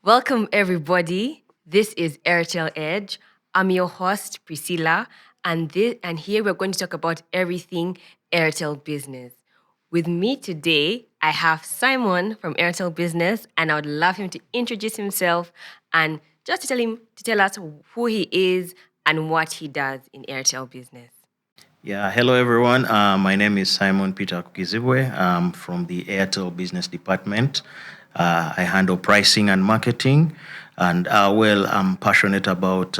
Welcome, everybody. This is AirTel Edge. I'm your host, Priscilla, and here we're going to talk about everything Airtel Business. With me today, I have Simon from Airtel Business, and I would love him to introduce himself and just to tell us who he is and what he does in Airtel Business. Yeah, hello everyone. My name is Simon Akuguzibwe. I'm from the Airtel Business Department. I handle pricing and marketing, and I'm passionate about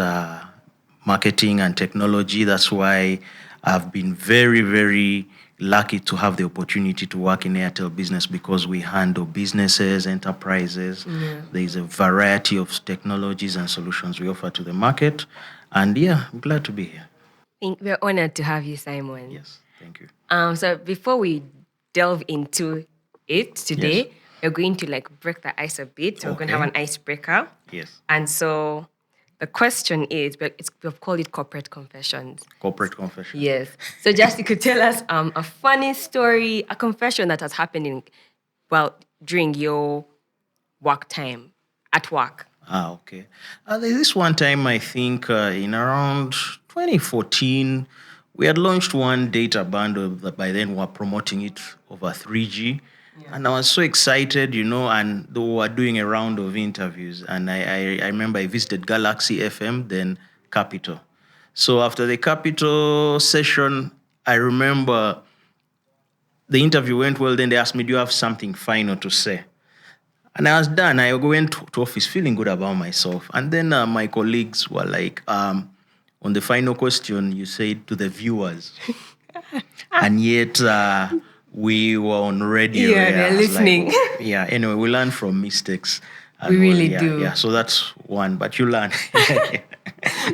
marketing and technology. That's why I've been very, very lucky to have the opportunity to work in Airtel Business because we handle businesses, enterprises. There's a variety of technologies and solutions we offer to the market, and I'm glad to be here. We're honored to have you, Simon. Yes, thank you. So before we delve into it today, we're going to break the ice a bit. So we're going to have an icebreaker. Yes. And so the question is, we've called it corporate confessions. Corporate confession. Yes. So just you could tell us a funny story, a confession that has happened during your work time at work. Okay. There's this one time, I think, in around 2014, we had launched one data bundle that by then we were promoting it over 3G. Yeah. And I was so excited, and they were doing a round of interviews. And I remember I visited Galaxy FM, then Capital. So after the Capital session, I remember the interview went well. Then they asked me, do you have something final to say? And I was done. I went to office feeling good about myself. And then my colleagues were like, on the final question, you said to the viewers. And yet we were on radio. Yeah, they're listening. Anyway, we learn from mistakes. We really do. Yeah, so that's one, but you learn.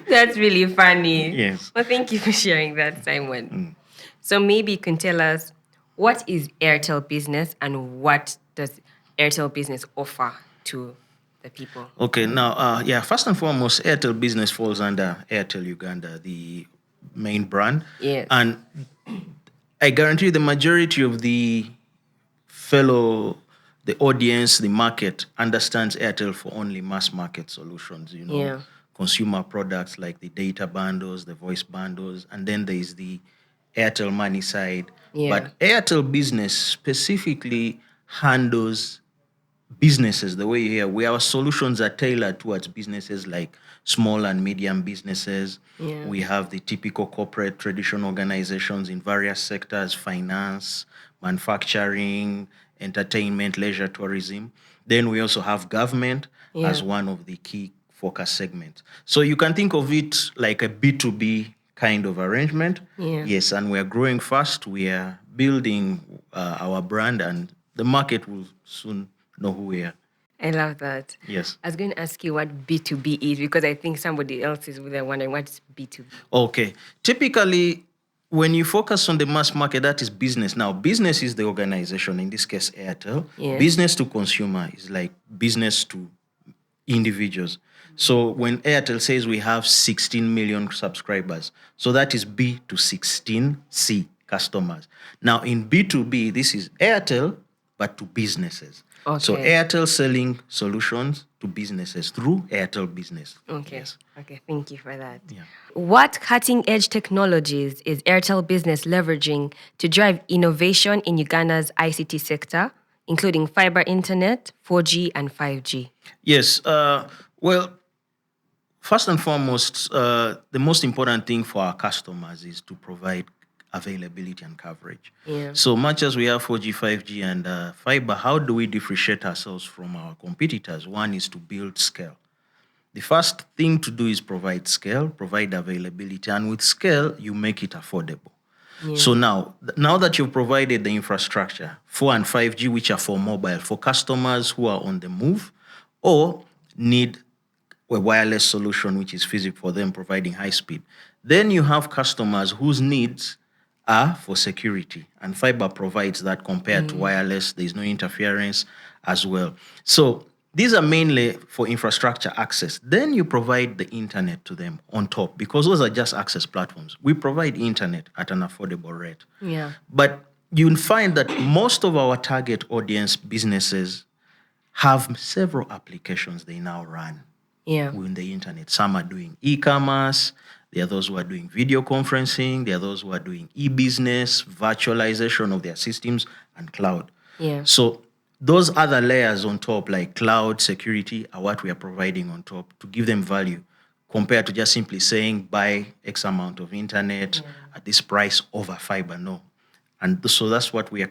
That's really funny. Yes. Well, thank you for sharing that, Simon. So maybe you can tell us, what is Airtel Business and what does Airtel Business offer to the people? Okay, now, first and foremost, Airtel Business falls under Airtel Uganda, the main brand. Yes. And I guarantee the majority of the audience, the market, understands Airtel for only mass market solutions, consumer products like the data bundles, the voice bundles, and then there is the Airtel Money side. Yeah. But Airtel Business specifically handles businesses the way you hear. Our solutions are tailored towards businesses like small and medium businesses. Yeah. We have the typical corporate traditional organizations in various sectors: finance, manufacturing, entertainment, leisure, tourism. Then we also have government as one of the key focus segments. So you can think of it like a B2B kind of arrangement. Yeah. Yes, and we're growing fast. We are building our brand, and the market will soon know who we are. I love that. Yes. I was going to ask you what B2B is because I think somebody else is wondering what's B2B. Okay. Typically, when you focus on the mass market, that is business. Now, business is the organization, in this case, Airtel. Yes. Business to consumer is like business to individuals. So when Airtel says we have 16 million subscribers, so that is B to 16C customers. Now, in B2B, this is Airtel, but to businesses. Okay. So Airtel selling solutions to businesses through Airtel Business. Okay. Yes. Okay, thank you for that. Yeah. What cutting-edge technologies is Airtel Business leveraging to drive innovation in Uganda's ICT sector, including fiber internet, 4G and 5G? Yes. First and foremost, the most important thing for our customers is to provide availability and coverage. Yeah. So much as we have 4G, 5G, and fiber, how do we differentiate ourselves from our competitors? One is to build scale. The first thing to do is provide scale, provide availability, and with scale, you make it affordable. Yeah. So now that you've provided the infrastructure, 4 and 5G, which are for mobile, for customers who are on the move or need a wireless solution, which is physical for them, providing high speed. Then you have customers whose needs are for security, and fiber provides that compared to wireless. There's no interference as well. So these are mainly for infrastructure access. Then you provide the internet to them on top, because those are just access platforms. We provide internet at an affordable rate. Yeah. But you'll find that most of our target audience businesses have several applications they now run in the internet. Some are doing e-commerce. There are those who are doing video conferencing. There are those who are doing e-business, virtualization of their systems, and cloud. So those other layers on top, like cloud security, are what we are providing on top to give them value compared to just simply saying buy X amount of internet at this price over fiber. No. And so that's what we are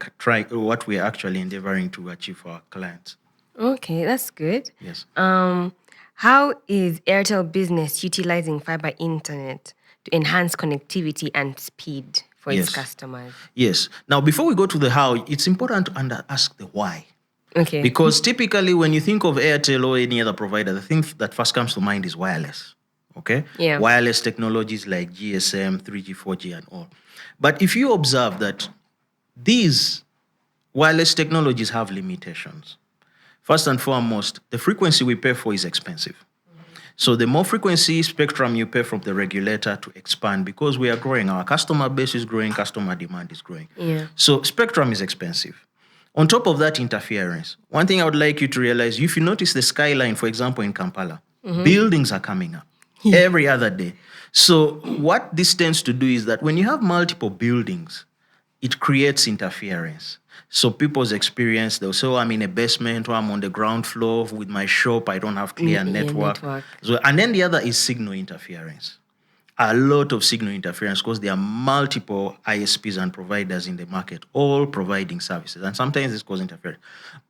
actually endeavoring to achieve for our clients. Okay, that's good. Yes. How is Airtel Business utilizing fiber internet to enhance connectivity and speed for its customers? Yes. Now, before we go to the how, it's important to ask the why. Okay. Because typically when you think of Airtel or any other provider, the thing that first comes to mind is wireless. Okay? Yeah. Wireless technologies like GSM, 3G, 4G, and all. But if you observe that these wireless technologies have limitations, first and foremost, the frequency we pay for is expensive. So the more frequency spectrum you pay from the regulator to expand, because we are growing, our customer base is growing, customer demand is growing. So spectrum is expensive. On top of that, interference. One thing I would like you to realize, if you notice the skyline, for example, in Kampala, buildings are coming up every other day. So what this tends to do is that when you have multiple buildings, it creates interference. So people's experience, they'll say, oh, I'm in a basement or I'm on the ground floor with my shop, I don't have clear network. So, and then the other is signal interference. A lot of signal interference because there are multiple ISPs and providers in the market, all providing services. And sometimes this causes interference.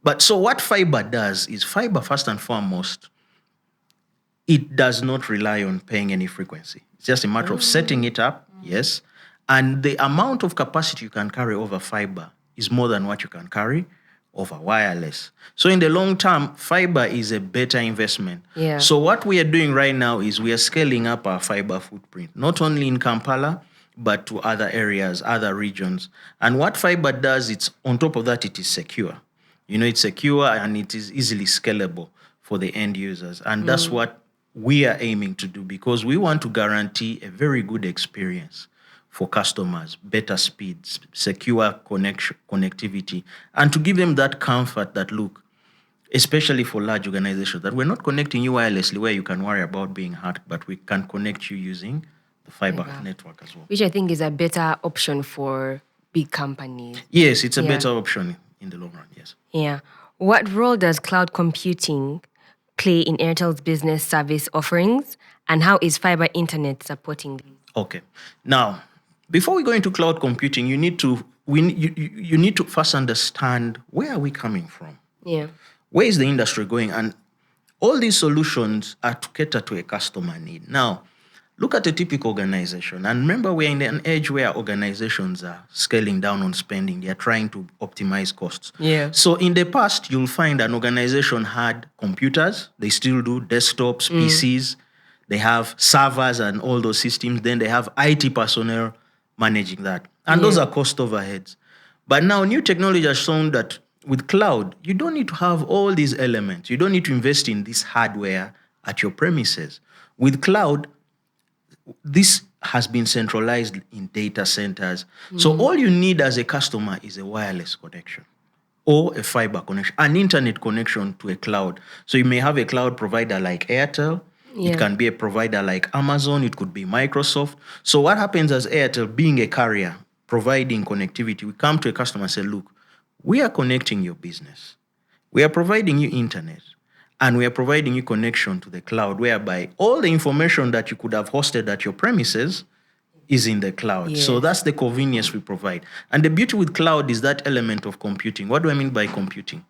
But so what fiber does is fiber, first and foremost, it does not rely on paying any frequency. It's just a matter of setting it up, yes. And the amount of capacity you can carry over fiber is more than what you can carry over wireless. So in the long term, fiber is a better investment. So what we are doing right now is we are scaling up our fiber footprint, not only in Kampala, but to other areas, other regions. And what fiber does, it's on top of that, it is secure. You know, it's secure and it is easily scalable for the end users. And that's what we are aiming to do, because we want to guarantee a very good experience for customers, better speeds, secure connectivity, and to give them that comfort that, look, especially for large organizations, that we're not connecting you wirelessly where you can worry about being hacked, but we can connect you using the fiber network as well. Which I think is a better option for big companies. Yes, it's a better option in the long run, yes. Yeah. What role does cloud computing play in Airtel's business service offerings, and how is fiber internet supporting them? Okay. Now, before we go into cloud computing, you need to first understand, where are we coming from? Where is the industry going? And all these solutions are to cater to a customer need. Now, look at a typical organization. And remember, we're in an age where organizations are scaling down on spending. They're trying to optimize costs. So in the past, you'll find an organization had computers. They still do, desktops, PCs. They have servers and all those systems. Then they have IT personnel managing that. And those are cost overheads. But now new technology has shown that with cloud, you don't need to have all these elements. You don't need to invest in this hardware at your premises. With cloud, this has been centralized in data centers. So all you need as a customer is a wireless connection or a fiber connection, an internet connection to a cloud. So you may have a cloud provider like Airtel. It can be a provider like Amazon. It could be Microsoft. So what happens as Airtel, being a carrier, providing connectivity, we come to a customer and say, look, we are connecting your business. We are providing you internet. And we are providing you connection to the cloud, whereby all the information that you could have hosted at your premises is in the cloud. So that's the convenience we provide. And the beauty with cloud is that element of computing. What do I mean by computing?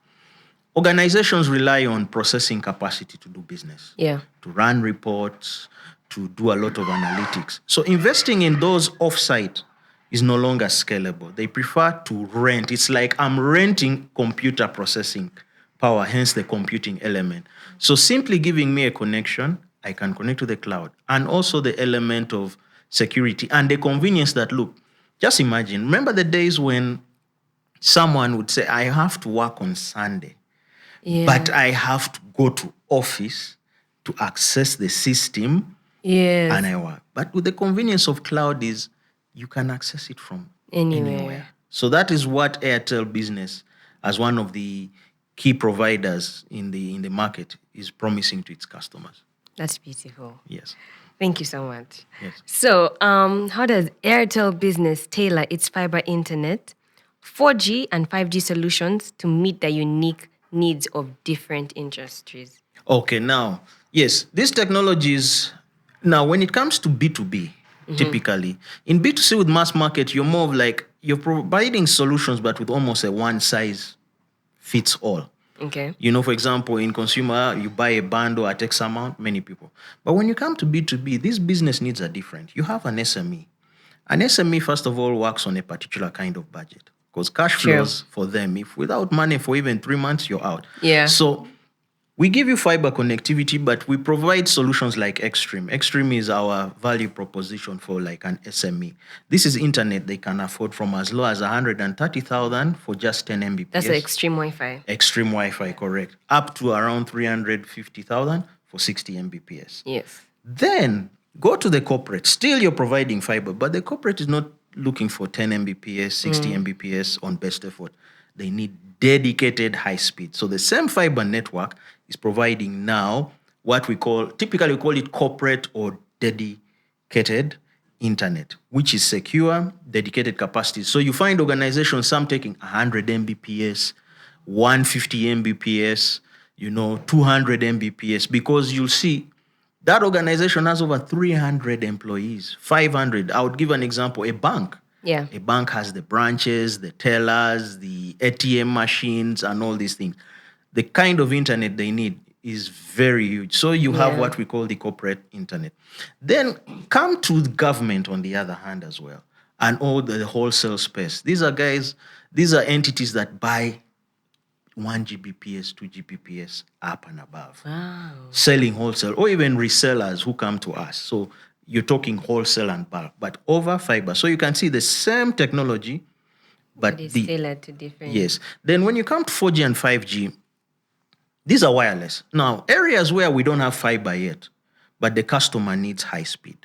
Organizations rely on processing capacity to do business, to run reports, to do a lot of analytics. So investing in those offsite is no longer scalable. They prefer to rent. It's like I'm renting computer processing power, hence the computing element. So simply giving me a connection, I can connect to the cloud. And also the element of security and the convenience that, look, just imagine, remember the days when someone would say, I have to work on Sunday, but I have to go to office to access the system and I work. But with the convenience of cloud is you can access it from anywhere. So that is what Airtel Business, as one of the key providers in the market is promising to its customers. That's beautiful. Yes. Thank you so much. Yes. So, how does Airtel Business tailor its fiber internet, 4G and 5G solutions to meet the unique needs of different industries? Okay, now, yes, these technologies, now when it comes to B2B, typically, in B2C with mass market, you're more of like, you're providing solutions, but with almost a one size fits all. Okay. You know, for example, in consumer, you buy a bundle at X amount, many people. But when you come to B2B, these business needs are different. You have an SME. An SME, first of all, works on a particular kind of budget because cash True. flows for them, if without money for even 3 months, you're out. Yeah. So we give you fiber connectivity, but we provide solutions like Extreme. Extreme is our value proposition for like an SME. This is internet they can afford from as low as 130,000 for just 10 Mbps. That's the extreme Wi-Fi. Extreme Wi-Fi, correct. Up to around 350,000 for 60 Mbps. Yes. Then go to the corporate. Still you're providing fiber, but the corporate is not looking for 10 Mbps, 60 Mbps on best effort. They need dedicated high speed. So the same fiber network is providing now what we call, typically we call it corporate or dedicated internet, which is secure, dedicated capacity. So you find organizations, some taking 100 Mbps, 150 Mbps, 200 Mbps, because you'll see that organization has over 300 employees, 500. I would give an example, a bank. Yeah. A bank has the branches, the tellers, the ATM machines, and all these things. The kind of internet they need is very huge. So you have what we call the corporate internet. Then come to the government on the other hand as well, and all the wholesale space. These are entities that buy 1 Gbps, 2 Gbps up and above. Wow. Selling wholesale, or even resellers who come to us. So you're talking wholesale and bulk, but over fiber. So you can see the same technology, but It is tailored to different. Yes. Then when you come to 4G and 5G, these are wireless. Now, areas where we don't have fiber yet, but the customer needs high speed,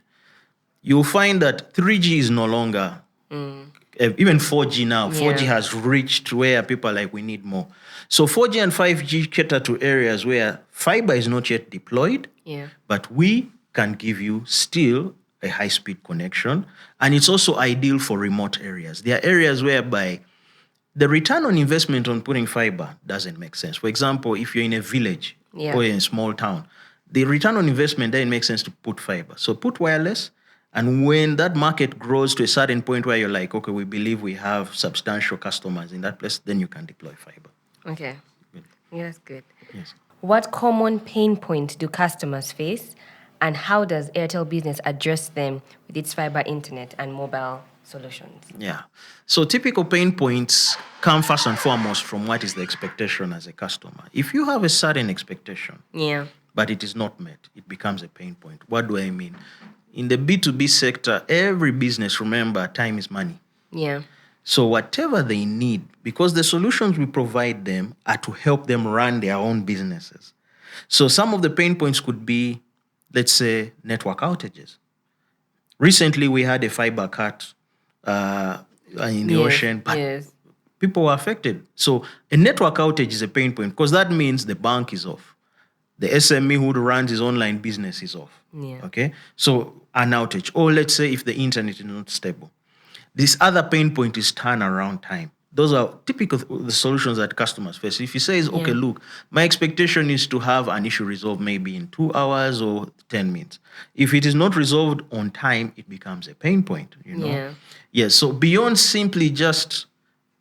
you'll find that 3G is no longer, even 4G now. 4G has reached where people are like, we need more. So 4G and 5G cater to areas where fiber is not yet deployed, but we can give you still a high-speed connection. And it's also ideal for remote areas. There are areas whereby the return on investment on putting fiber doesn't make sense. For example, if you're in a village or in a small town, the return on investment doesn't make sense to put fiber. So put wireless, and when that market grows to a certain point where you're like, okay, we believe we have substantial customers in that place, then you can deploy fiber. Okay. Yeah, that's good. Yes. What common pain points do customers face, and how does Airtel Business address them with its fiber internet and mobile solutions? Yeah. So typical pain points come first and foremost from what is the expectation as a customer. If you have a certain expectation, but it is not met, it becomes a pain point. What do I mean? In the B2B sector, every business, remember, time is money. Yeah. So whatever they need, because the solutions we provide them are to help them run their own businesses. So some of the pain points could be, let's say, network outages. Recently, we had a fiber cut in the ocean, but people were affected. So a network outage is a pain point because that means the bank is off. The SME who runs his online business is off. Okay? So an outage. Or let's say if the internet is not stable. This other pain point is turnaround time. Those are typical the solutions that customers face. If he says, okay, look, my expectation is to have an issue resolved maybe in 2 hours or 10 minutes. If it is not resolved on time, it becomes a pain point, Yes, so beyond simply just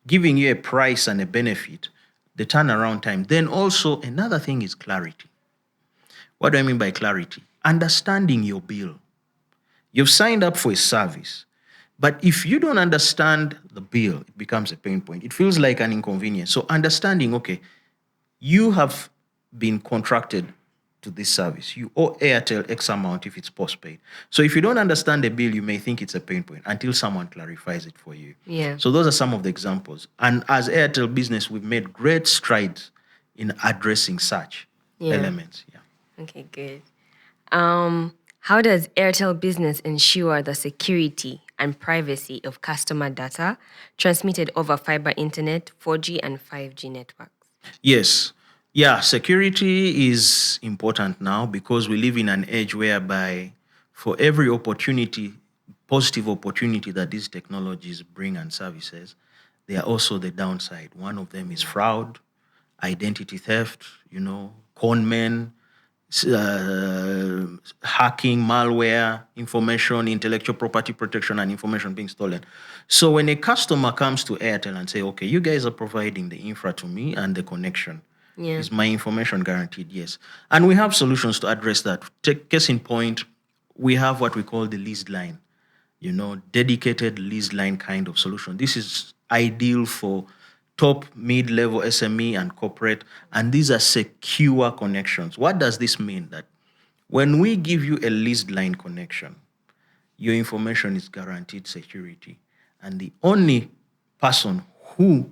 giving you a price and a benefit, the turnaround time, then also another thing is clarity. What do I mean by clarity? Understanding your bill. You've signed up for a service. But if you don't understand the bill, it becomes a pain point. It feels like an inconvenience. So understanding, okay, you have been contracted to this service. You owe Airtel X amount if it's postpaid. So if you don't understand the bill, you may think it's a pain point until someone clarifies it for you. So those are some of the examples. And as Airtel Business, we've made great strides in addressing such elements. Okay, good. How does Airtel Business ensure the security and privacy of customer data transmitted over fiber internet, 4G and 5G networks? Yes. Yeah, security is important now because we live in an age whereby for every opportunity, positive opportunity that these technologies bring and services, they are also the downside. One of them is fraud, identity theft, con men, hacking, malware, information, intellectual property protection, and information being stolen. So when a customer comes to Airtel and say, okay, you guys are providing the infra to me and the connection, Yeah. is my information guaranteed? Yes. And we have solutions to address that. Take case in point, we have what we call the leased line, dedicated leased line kind of solution. This is ideal for top, mid-level SME and corporate, and these are secure connections. What does this mean? That when we give you a leased line connection, your information is guaranteed security, and the only person who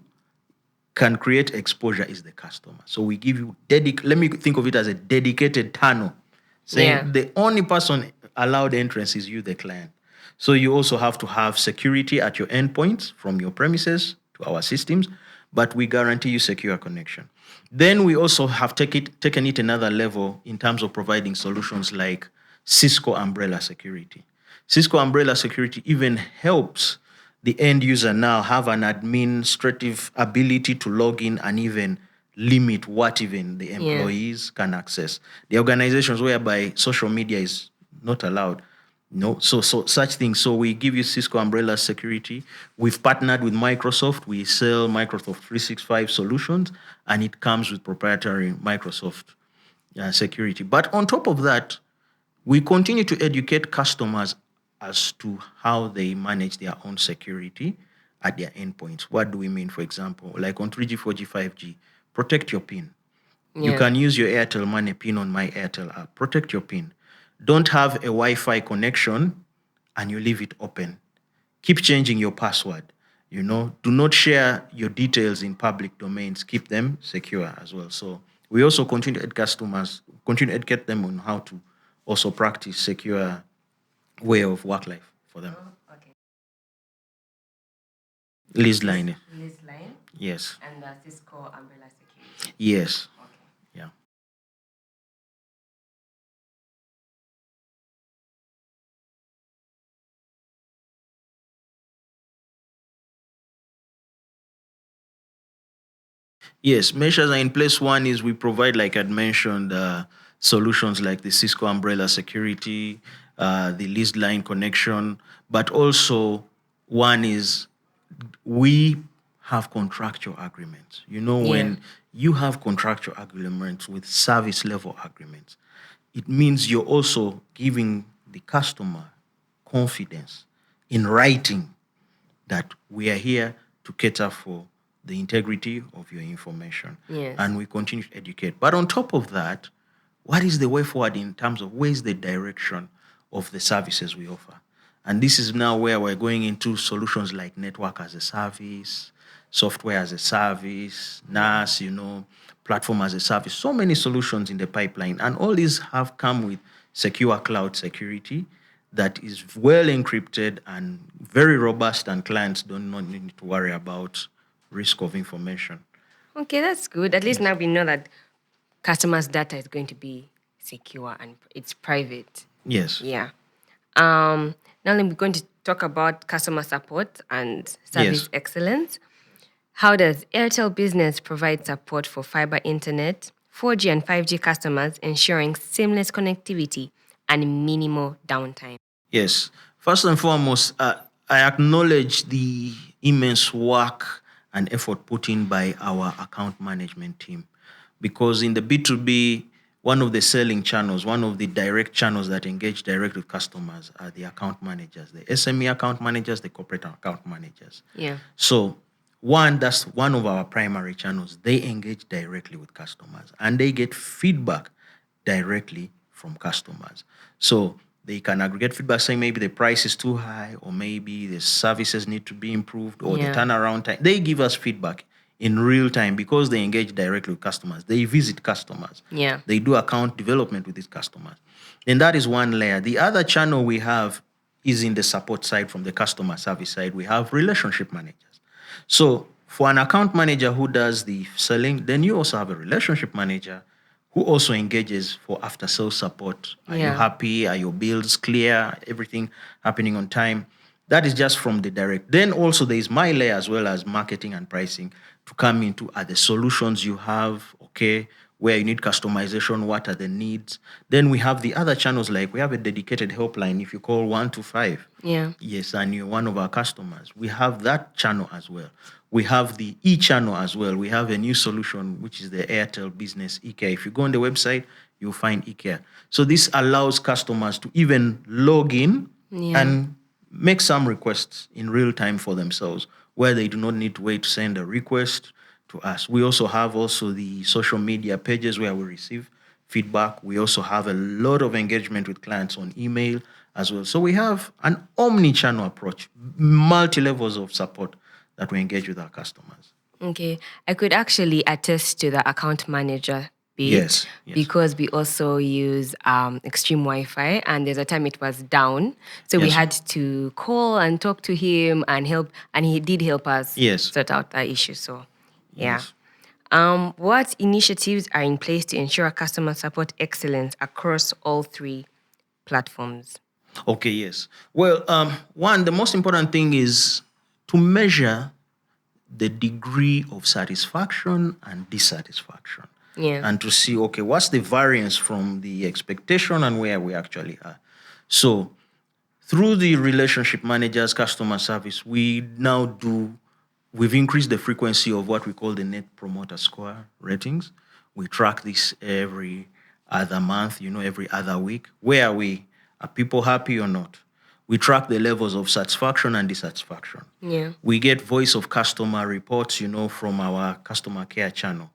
can create exposure is the customer. So we give you let me think of it as a dedicated tunnel, saying the only person allowed entrance is you, the client. So you also have to have security at your endpoints from your premises to our systems, but we guarantee you secure connection. Then we also have taken it another level in terms of providing solutions like Cisco Umbrella Security. Cisco Umbrella Security even helps the end user now have an administrative ability to log in and even limit what even the employees can access. The organizations whereby social media is not allowed. No, so such things. So we give you Cisco Umbrella Security. We've partnered with Microsoft. We sell Microsoft 365 solutions, and it comes with proprietary Microsoft security. But on top of that, we continue to educate customers as to how they manage their own security at their endpoints. What do we mean? For example, like on 3G, 4G, 5G, protect your PIN. You can use your Airtel Money PIN on My Airtel app. Protect your PIN. Don't have a Wi-Fi connection and you leave it open. Keep changing your password. Do not share your details in public domains. Keep them secure as well. So we also continue to educate them on how to also practice secure way of work life for them. Okay. Lease line. Leased line. Yes. And Cisco Umbrella Security. Yes. Okay. Yeah. Yes, measures are in place. One is we provide, like I'd mentioned, solutions like the Cisco Umbrella Security, the leased line connection, but also one is we have contractual agreements. When you have contractual agreements with service level agreements, it means you're also giving the customer confidence in writing that we are here to cater for the integrity of your information. Yes. And we continue to educate. But on top of that, what is the way forward in terms of where is the direction of the services we offer? And this is now where we're going into solutions like network as a service, software as a service, NAS, platform as a service. So many solutions in the pipeline. And all these have come with secure cloud security that is well encrypted and very robust, and clients don't need to worry about risk of information. Okay, that's good. At least now we know that customers' data is going to be secure and it's private. Yes. Yeah. Now we're going to talk about customer support and service excellence. How does Airtel Business provide support for fiber internet, 4G and 5G customers, ensuring seamless connectivity and minimal downtime? Yes. First and foremost, I acknowledge the immense work and effort put in by our account management team, because in the B2B, one of the selling channels, one of the direct channels that engage direct with customers are the account managers, the SME account managers, the corporate account managers. Yeah. So that's one of our primary channels. They engage directly with customers and they get feedback directly from customers. So they can aggregate feedback saying maybe the price is too high, or maybe the services need to be improved, or the turnaround time. They give us feedback in real time because they engage directly with customers. They visit customers. Yeah. They do account development with these customers. And that is one layer. The other channel we have is in the support side. From the customer service side, we have relationship managers. So For an account manager who does the selling, then you also have a relationship manager who also engages for after sales support. Are you happy? Are your bills clear? Everything happening on time? That is just from the direct. Then also there is my layer as well as marketing and pricing to come into are the solutions you have, okay, where you need customization, what are the needs. Then we have the other channels, like we have a dedicated helpline. If you call 125, yes, and you're one of our customers, we have that channel as well. We have the e-channel as well. We have a new solution, which is the Airtel Business Uganda. If you go on the website, you'll find Uganda. So this allows customers to even log in and make some requests in real time for themselves, where they do not need to wait to send a request to us. We also have the social media pages where we receive feedback. We also have a lot of engagement with clients on email as well. So we have an omni-channel approach, multi-levels of support that we engage with our customers. Okay. I could actually attest to the account manager bit. Yes. Because we also use Extreme Wi-Fi, and there's a time it was down. So we had to call and talk to him and help, and he did help us sort out that issue. So, what initiatives are in place to ensure customer support excellence across all three platforms? Okay, yes. Well, one, the most important thing is to measure the degree of satisfaction and dissatisfaction. And to see, okay, what's the variance from the expectation and where we actually are. So through the relationship managers, customer service, we've increased the frequency of what we call the Net Promoter Score ratings. We track this every other month, every other week. Where are we? Are people happy or not? We track the levels of satisfaction and dissatisfaction. We get voice of customer reports, from our customer care channel.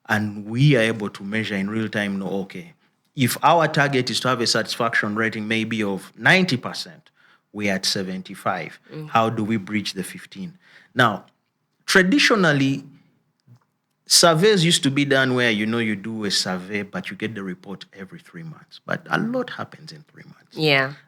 And we are able to measure in real time, okay, if our target is to have a satisfaction rating maybe of 90%, we're at 75. How do we bridge the 15? Now, traditionally, surveys used to be done where, you do a survey, but you get the report every 3 months. But a lot happens in 3 months.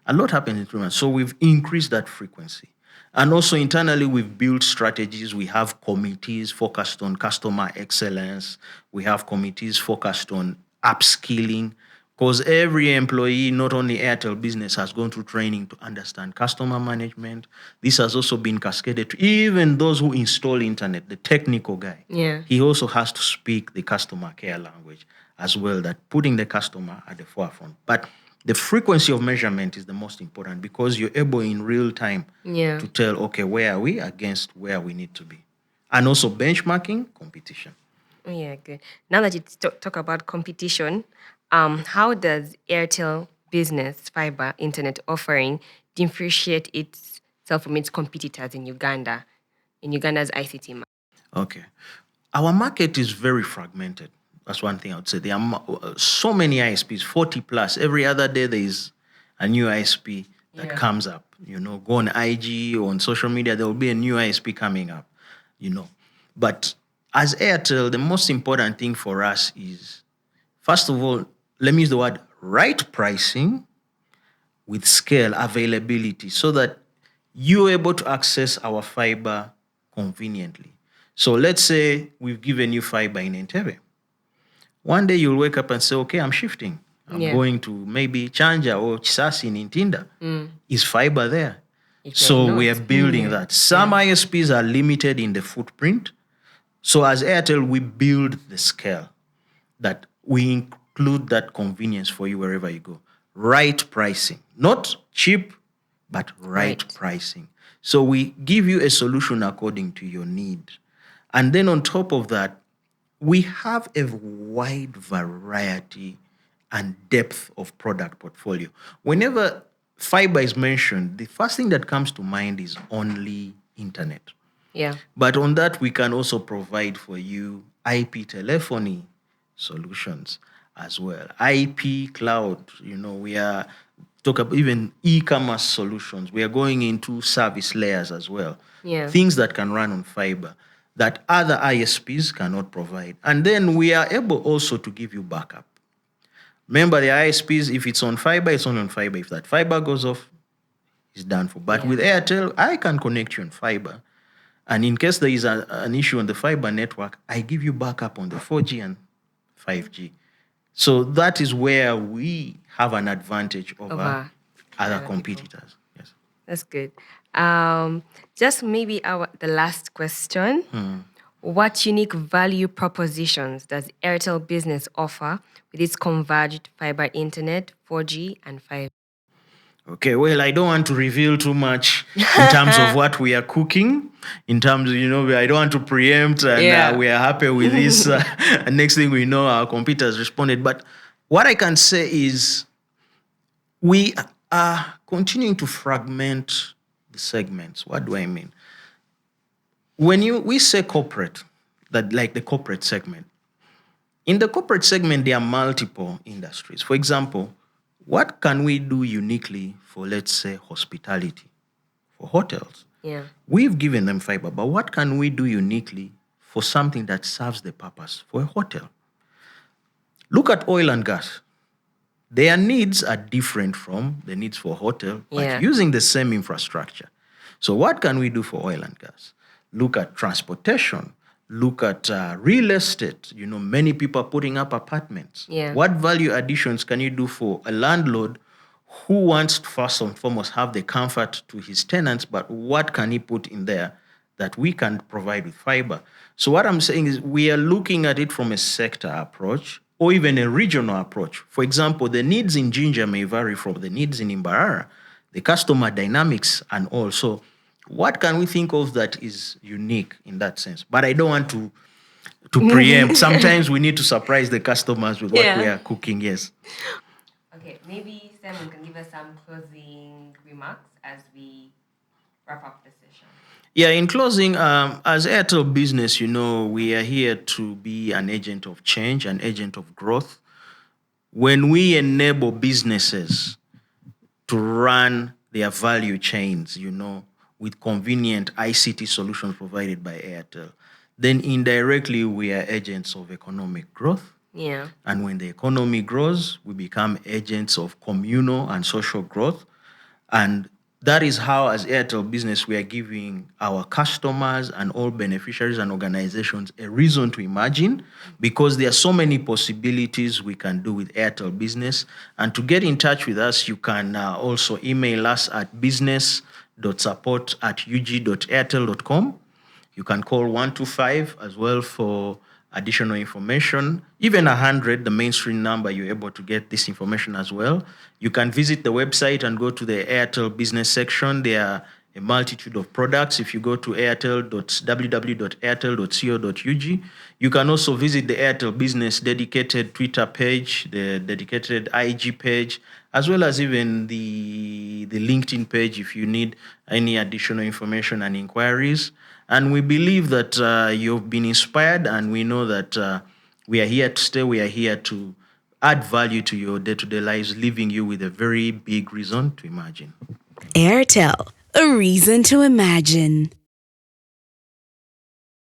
A lot happens in 3 months. So we've increased that frequency. And also internally, we've built strategies. We have committees focused on customer excellence. We have committees focused on upskilling, because every employee, not only Airtel Business, has gone through training to understand customer management. This has also been cascaded to even those who install internet, the technical guy. He also has to speak the customer care language as well, that putting the customer at the forefront. But the frequency of measurement is the most important, because you're able in real time to tell, okay, where are we against where we need to be. And also benchmarking competition. Yeah, good. Now that you talk about competition, how does Airtel Business Fiber Internet offering differentiate itself from its competitors in Uganda, in Uganda's ICT market? Okay. Our market is very fragmented. That's one thing I would say. There are so many ISPs, 40 plus. Every other day there is a new ISP that comes up. Go on IG or on social media, there will be a new ISP coming up. But as Airtel, the most important thing for us is, first of all, let me use the word right pricing with scale, availability, so that you're able to access our fiber conveniently. So let's say we've given you fiber in Entebbe. One day you'll wake up and say, okay, I'm shifting. I'm going to maybe Chanja or Chisasi in Intinda. Is fiber there? So we are building that. Some ISPs are limited in the footprint. So as Airtel, we build the scale that we include that convenience for you wherever you go. Right pricing. Not cheap, but right pricing. So we give you a solution according to your need. And then on top of that, we have a wide variety and depth of product portfolio. Whenever fiber is mentioned, the first thing that comes to mind is only internet. But on that, we can also provide for you IP telephony solutions as well. IP cloud, we are talking about even e-commerce solutions. We are going into service layers as well. Things that can run on fiber that other ISPs cannot provide. And then we are able also to give you backup. Remember, the ISPs, if it's on fiber, it's only on fiber. If that fiber goes off, it's done for. But with Airtel, I can connect you on fiber. And in case there is an issue on the fiber network, I give you backup on the 4G and 5G. So that is where we have an advantage over other competitors. Yes. That's good. Just maybe the last question. What unique value propositions does Airtel Business offer with its converged fiber internet, 4G and 5G? Okay, well, I don't want to reveal too much in terms of what we are cooking. In terms of, I don't want to preempt, and we are happy with this. And next thing we know, our computers responded. But what I can say is we are continuing to fragment the segments. What do I mean? When we say corporate, that like the corporate segment, in the corporate segment, there are multiple industries. For example, what can we do uniquely for, let's say, hospitality, for hotels? Yeah. We've given them fiber, but what can we do uniquely for something that serves the purpose for a hotel? Look at oil and gas. Their needs are different from the needs for hotel, but using the same infrastructure. So what can we do for oil and gas? Look at transportation. Look at real estate. Many people are putting up apartments. Yeah. What value additions can you do for a landlord who wants to first and foremost have the comfort to his tenants, but what can he put in there that we can provide with fiber? So what I'm saying is we are looking at it from a sector approach or even a regional approach. For example, the needs in Jinja may vary from the needs in Imbarara, the customer dynamics and all. So what can we think of that is unique in that sense? But I don't want to preempt. Sometimes we need to surprise the customers with what we are cooking, yes. Okay, maybe Simon can give us some closing remarks as we wrap up the session. Yeah, in closing, as Airtel Business, we are here to be an agent of change, an agent of growth. When we enable businesses to run their value chains, with convenient ICT solutions provided by Airtel, then indirectly we are agents of economic growth. Yeah. And when the economy grows, we become agents of communal and social growth. And that is how, as Airtel Business, we are giving our customers and all beneficiaries and organizations a reason to imagine, because there are so many possibilities we can do with Airtel Business. And to get in touch with us, you can also email us at business.support@ug.airtel.com. You can call 125 as well for additional information. Even 100, the mainstream number, you're able to get this information as well. You can visit the website and go to the Airtel Business section. There are a multitude of products. If you go to www.airtel.co.ug, you can also visit the Airtel Business dedicated Twitter page, the dedicated IG page, as well as even the LinkedIn page if you need any additional information and inquiries. And we believe that you've been inspired, and we know that we are here to stay. We are here to add value to your day-to-day lives, leaving you with a very big reason to imagine. Airtel, a reason to imagine.